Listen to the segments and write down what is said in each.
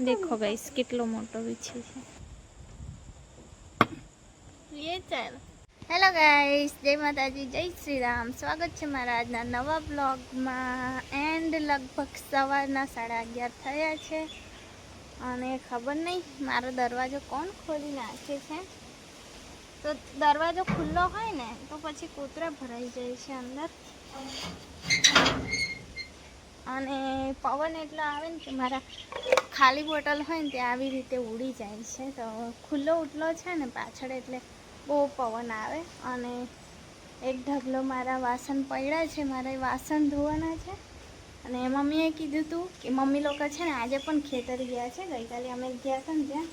देखो गाइस કેટલો મોટો વીછી છે ये चल हेलो गाइस जय माताजी जय श्री राम स्वागत છે મારા આજના નવા બ્લોગમાં એન્ડ લગભગ સવારના 11:30 થયા છે અને ખબર નહીં મારો દરવાજો કોણ ખોલી નાખે છે તો દરવાજો ખુલ્લો હોય ને તો પછી કૂતરા ભરાઈ જાય છે અંદર અને પવન એટલો આવે ને કે મારા ખાલી બોટલ હોય ને તે આવી રીતે ઉડી જાય છે તો ખુલ્લો ઉટલો છે ને પાછળ એટલે બહુ પવન આવે અને એક ઢગલો મારા વાસણ પડ્યા છે મારે વાસણ ધોવાના છે અને મમ્મીએ કીધું હતું કે મમ્મી લોકો છે ને આજે પણ ખેતર ગયા છે ગઈકાલે અમે ગયા હતા ને ત્યાં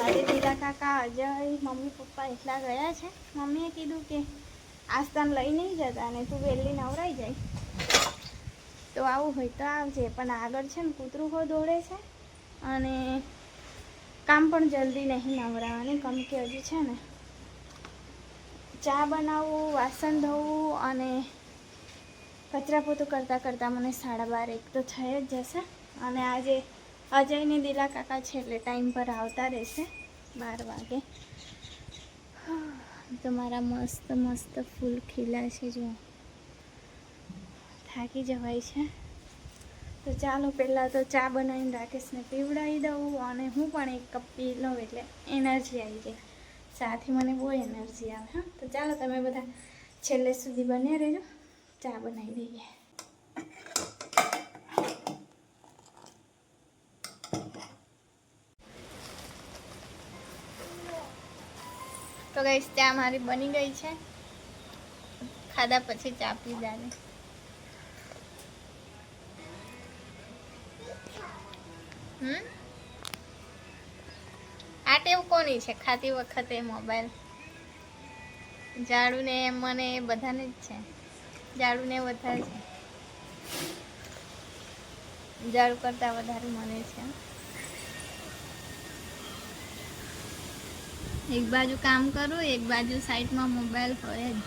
આજે દીદા કાકા અજય મમ્મી પપ્પા એટલા ગયા છે મમ્મીએ કીધું કે આજ તને લઈ નહીં જતા અને તું વહેલી નવરાઈ જાય તો આવું હોય તો આવજે પણ આગળ છે ને કૂતરું હો દોડે છે અને કામ પણ જલ્દી નહીં નવરાવાની કેમ કે હજુ છે ને ચા બનાવવું વાસણ ધોવું અને કચરા પોતું કરતાં કરતાં મને 12:30 તો થઈ જ જશે અને આજે અજયને દિલા કાકા છે એટલે ટાઈમ પર આવતા રહેશે 12 વાગે તો મારા મસ્ત મસ્ત ફૂલ ખીલા છે જો થાકી જવાય છે તો ચાલો પહેલાં તો ચા બનાવીને રાકેશને પીવડાવી દઉં અને હું પણ એક કપ પી લઉં એટલે એનર્જી આવી જાય સાથી મને બહુ એનર્જી આવે હા તો ચાલો તમે બધા છેલ્લે સુધી બન્યા રહેજો ચા બનાવી દઈએ તો ગાઈસ ચા મારી બની ગઈ છે ખાધા પછી ચા પી જાને આ ટેવ કોની છે ખાતી વખતે મોબાઈલ ઝાડુ ને મને બધાને જ છે ઝાડુ ને વધારે છે ઝાડુ કરતા વધારે મને છે એક બાજુ કામ કરું એક બાજુ સાઈડમાં મોબાઈલ હોય જ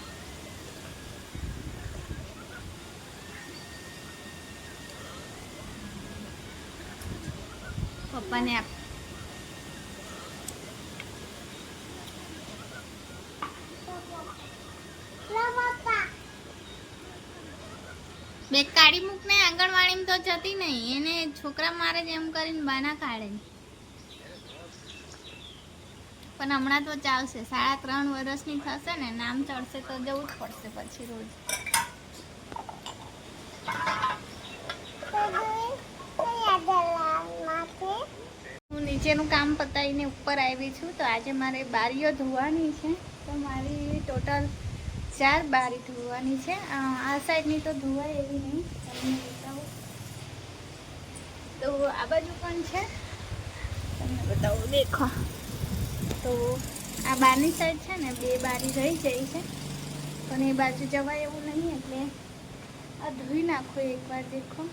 પપ્પાને આપ બે કાઢી મૂક ને આંગણવાડીમાં તો જતી નહીં એને છોકરા મારે જ એમ કરીને બાના કાઢે પણ હમણાં તો ચાલશે 3.5 વર્ષની થશે ને નામ ચડશે તો જવું જ પડશે પછી રોજ હું નીચેનું કામ પતાવીને ઉપર આવી છું તો આજે મારે બારીઓ ધોવાની છે તો મારી ટોટલ 4 બારી ધોવાની છે આ સાઈડની તો ધોવાય એવી નહીં તમને બતાવું તો આ બાજુ પણ છે તમને બતાવું દેખો તો આ બારની સાઈડ છે ને 2 બારી રહી જાય છે પણ એ બાજુ જવાય એવું નહીં એટલે આ ધોઈ નાખો એકવાર દેખો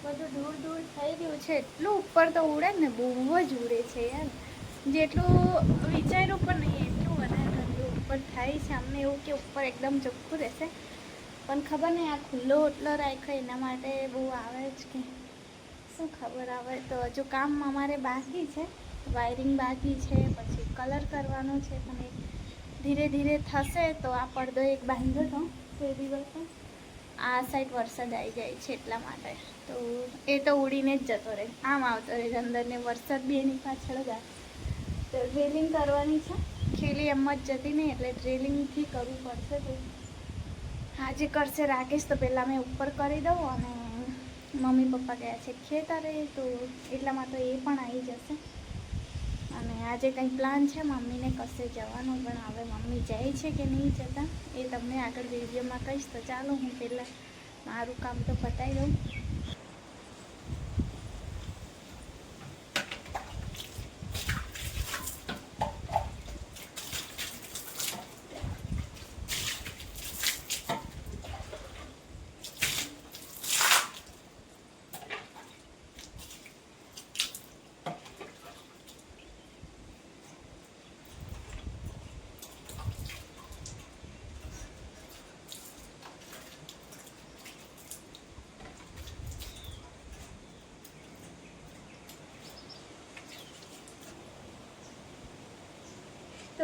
બધું દૂર દૂર થઈ ગયું છે એટલું ઉપર તો ઉડે ને બહુ જ ઉડે છે યાર જેટલું વિચાર્યું પણ નહીં એટલું વધારે ઠંડુ ઉપર થાય છે અમને એવું કે ઉપર એકદમ ચોખ્ખું રહેશે પણ ખબર નહીં આ ખુલ્લો ઓટલો રાખ્યો એના માટે બહુ આવે જ કે શું ખબર આવે તો હજુ કામ અમારે બાકી છે વાયરિંગ બાકી છે પછી કલર કરવાનો છે પણ ધીરે ધીરે થશે તો આ પડદો એક બાંધ્યો હતો તે દિવસે આ સાઈડ વરસાદ આવી જાય છે એટલા માટે તો એ તો ઉડીને જ જતો રહે આમ આવતો રહે અંદરને વરસાદ બી એની પાછળ જ આવે તો ડ્રિલિંગ કરવાની છે ખીલી એમ જ જતી નહીં એટલે ડ્રિલિંગથી કરવું પડશે તો આજે કરશે રાકેશ તો પહેલાં મેં ઉપર કરી દઉં અને મમ્મી પપ્પા ગયા છે ખેતરે તો એટલામાં તો એ પણ આવી જશે અને આજે કંઈ પ્લાન છે મમ્મીને કશે જવાનું પણ હવે મમ્મી જાય છે કે નહીં જતા એ તમને આગળ વિડીયોમાં કહીશ તો ચાલો હું પહેલાં મારું કામ તો પતાવી દઉં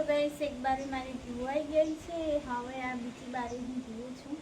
તો ગાઈસ એક બારી મારી ધોવાઈ ગઈ છે, હવે આ બીજી બારી હું ધોઉં છું.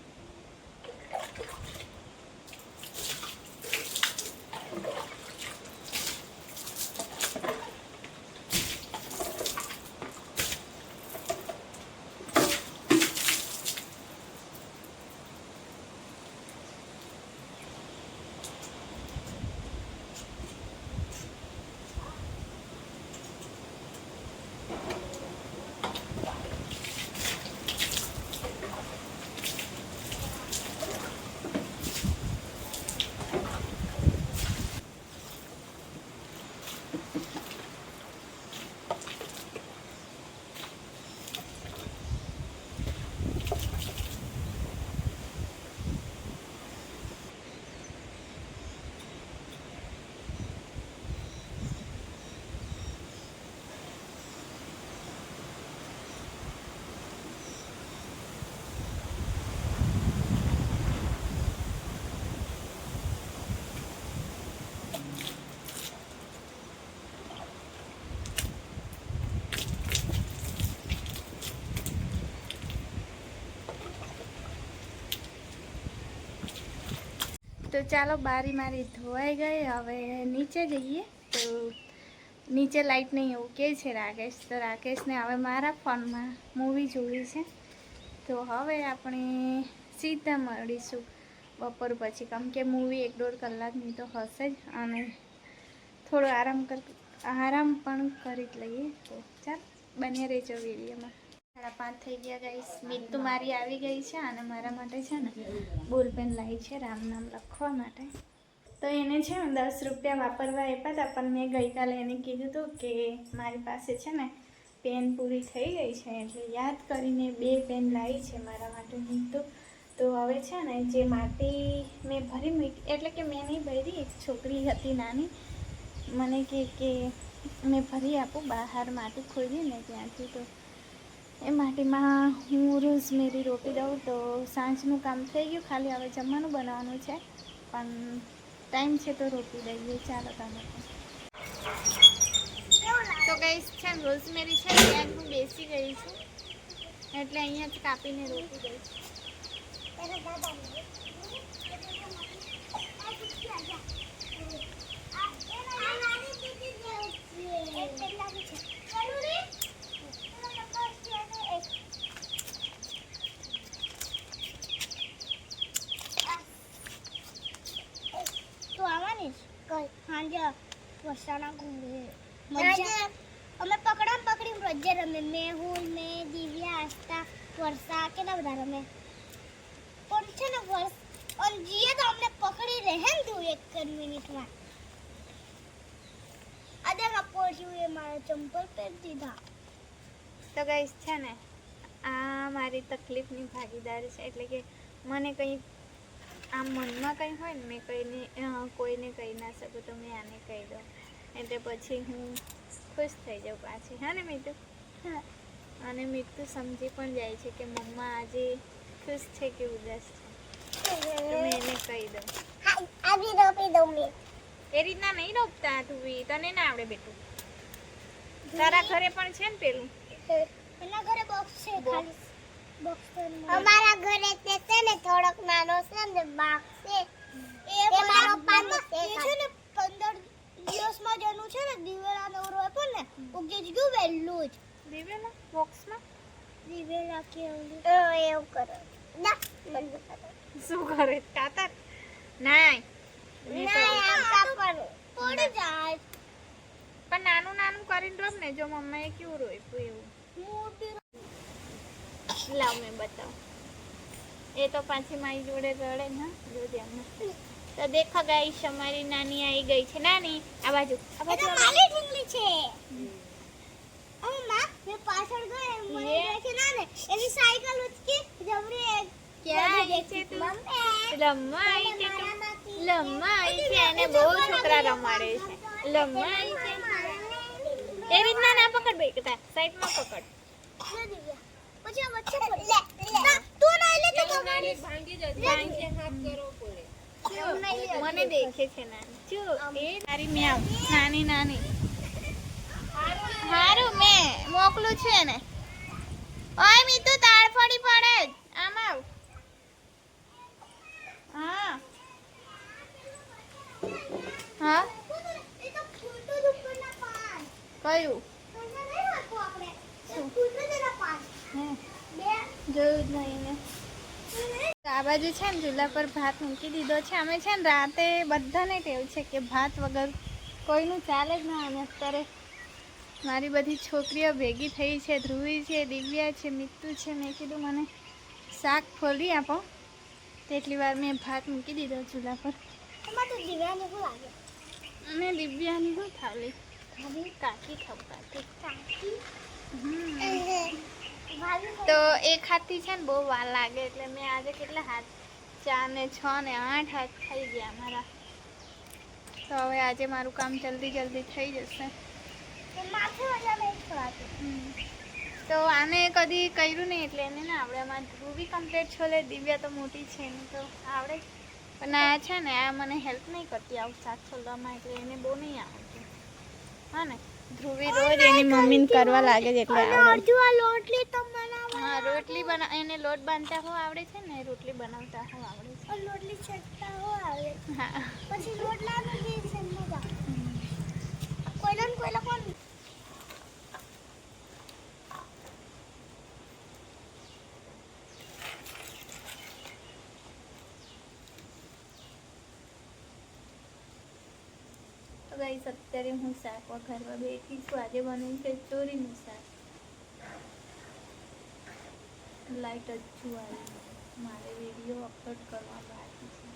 તો ચાલો બારી મારી ધોવાઈ ગઈ, હવે નીચે જઈએ. તો નીચે લાઈટ નહીં એવું કહે છે રાકેશ, તો રાકેશને હવે મારા ફોનમાં મૂવી જોવી છે. તો હવે આપણે સીધા મળીશું બપોર પછી, કેમ કે મૂવી 1-1.5 કલાકની તો હશે જ, અને થોડો આરામ પણ કરી જ લઈએ. તો ચાલ બન્યા રહેજો વિડીયોમાં. 5:30 થઈ ગયા ગાઈસ. મીતુ મારી આવી ગઈ છે અને મારા માટે છે ને બોલપેન લાવી છે રામ નામ લખવા માટે. તો એને છે ને 10 રૂપિયા વાપરવા આપ્યા હતા, પણ મેં ગઈકાલે એને કીધું હતું કે મારી પાસે છે ને પેન પૂરી થઈ ગઈ છે, એટલે યાદ કરીને 2 પેન લાવી છે મારા માટે મીતુ. તો હવે છે ને જે માટી મેં ભરી એટલે કે મેં નહીં ભરી, એક છોકરી હતી નાની, મને કે મેં ભરી આપું બહાર માટી ખોદીને ત્યાંથી. તો એ માટીમાં હું રોઝમેરી રોપી દઉં. તો સાંજનું કામ થઈ ગયું, ખાલી હવે જમવાનું બનાવવાનું છે, પણ ટાઈમ છે તો રોપી દઈએ. ચાલો તમે તો ગાઈસ છે ને રોઝમેરી છે ત્યાં હું બેસી ગઈ છું, એટલે અહીંયા જ કાપીને રોપી દઈશ. વસાણા ઘૂમે મજા અમે પકડી રોજે રમે. મેહુલ, મેં, દિવ્યા, આસ્થા, વર્ષા કેટલા બધા રમે. પણ છે ને જીએ તો અમને પકડી રહે ને તું 1 મિનિટમાં. અદે પોડ્યું એ મારા ચંપલ પહેરી દીધા. તો ગાઈસ છે ને આ મારી તકલીફની ભાગીદાર છે, એટલે કે મને કંઈ આમ મનમાં કંઈ હોય ને મેં કોઈને કહી ના શકું, તો મેં આને કહી દઉં, એટલે પછી હું ખુશ થઈ જાઉં પાછી. હા ને મીતુ? હા. અને મીતુ સમજી પણ જાય છે કે મમ્મા આજે ખુશ છે કે ઉદાસ છે, તો મેં એને કહી દઉં. આવી રોપી દઉં મેં. એ રીતના નહીં રોપતા તું, તને ના આવડે બેટું. તારા ઘરે પણ છે ને પેલું? એના ઘરે બોક્સ છે ખાલી. અમારા ઘરે છે ને થોડોક નાનો છે ને બોક્સ છે, એ મારો પાનો છે ને 15 દિવસમાં જનું છે ને દિવેલા નવરો આપ્યો ને ઉગી જ ગયું વહેલું જ. દિવેલા બોક્સમાં દિવેલા કેવું એવું કરો ના બંધ કરો. શું કરે? કાતર નાય પડી જાય, પણ નાનું નાનું કરીને રોપ ને, જો મમ્માએ કેવું રોપ્યું એવું. લાવ મેં બતાવ. એ તો પાછી મારી જોડે રડે ને, જો ધ્યાનમાં. તો દેખો ગાઈસ અમારી નાની આવી ગઈ છે. નાની આ બાજુ મારી ઢીંગલી છે. માં મેં પાછળ ગઈ મને દેખે ના ને એની સાયકલ ઉચકી જબરી ક્યાં આવી છે તું? રમવા આવી છે તું? લમ્મા આવી છે, એને બહુ છોકરા રમાડે છે. લમ્મા આવી છે. એ રીતના ના પકડ બેટા, સાઈડમાં પકડ. પછી આ વચ્ચે પડ તું ના લે તો ભાંગી જશે, હાથ કરો પડે. મને દેખે છે નાની. જો એ તારી મ્યાવ નાની નાની. હારું મેં મોકલું છે ને. ઓય મીતુ તાળફળી પડે જ. આમ આવ. હા હા એ તો ફૂટો દુપટ્ટા પાન કયું તમને નહીં રાખો આપણે ફૂટો જરા પાન બે જોયું જ નહીં ને. આ બાજુ છે ને ચૂલા પર ભાત મૂકી દીધો છે. અમે છે ને રાતે બધાને ટેવ છે કે ભાત વગર કોઈનું ચાલે જ ના. અને અત્યારે મારી બધી છોકરીઓ ભેગી થઈ છે. ધ્રુવી છે, દિવ્યા છે, મિત્તુ છે. મેં કીધું મને શાક ફોલી આપો. તેટલી વાર મેં ભાત મૂકી દીધો ચૂલા પર. એમાં તો દિવ્યાને શું લાગે અને દિવ્યાની શું થાળી ખાલી કાકી ખવડાતી. તો એ ખાતી છે ને બહુ વાર લાગે એટલે મેં આજે કેટલા હાથ 4 ને 6 ને 8 હાથ થઈ ગયા મારા. તો હવે આજે મારું કામ જલ્દી જલ્દી થઈ જશે. માથે મજા નહીં ખવાતી. તો આને કદી કર્યું નહીં એટલે એને ના આવડે. આમાં ધ્રુવી કમ્પ્લીટ છોલે, દિવ્યા તો મોટી છે એને તો આવડે જ. પણ આ છે ને આ મને હેલ્પ નહીં કરતી આવું શાક છોલવામાં એટલે એને બહુ નહીં આવડતું. હા ને ધ્રુવી રોજ એની મમ્મીને કરવા લાગે છે એટલે આવડે. અડધું આ લોટલી તો બનાવવા હા રોટલી એને લોટ બાંધતા હો આવડે છે ને રોટલી બનાવતા હો આવડે છે. લોટલી છટતા હો આવે હા પછી રોટલાનું જે છે મજા કોઈલા કોઈલા કોણ ગાઈસ અત્યારે હું શાક વઘારવા બેઠી છું. આજે બન્યું છે ચોરીનું શાક. લાઈટ જ આવી. મારે વિડીયો અપલોડ કરવા બાકી છે.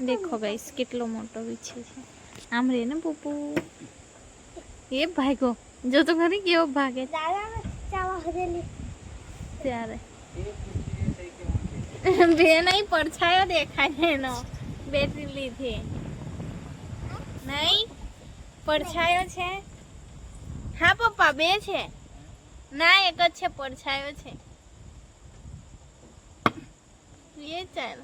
દેખો ગાઈસ કેટલો મોટો વીછી છે. આમ રે ને પુપુ એ ભાગો જો તો ખરી કેવો ભાગે દાદા ચાવા હરેલી ત્યારે બે નહીં પડછાયો દેખાય એનો બેટરી લીધી નહીં પડછાયો છે. હા પપ્પા બે છે ના એક જ છે પડછાયો છે. એ ચાલ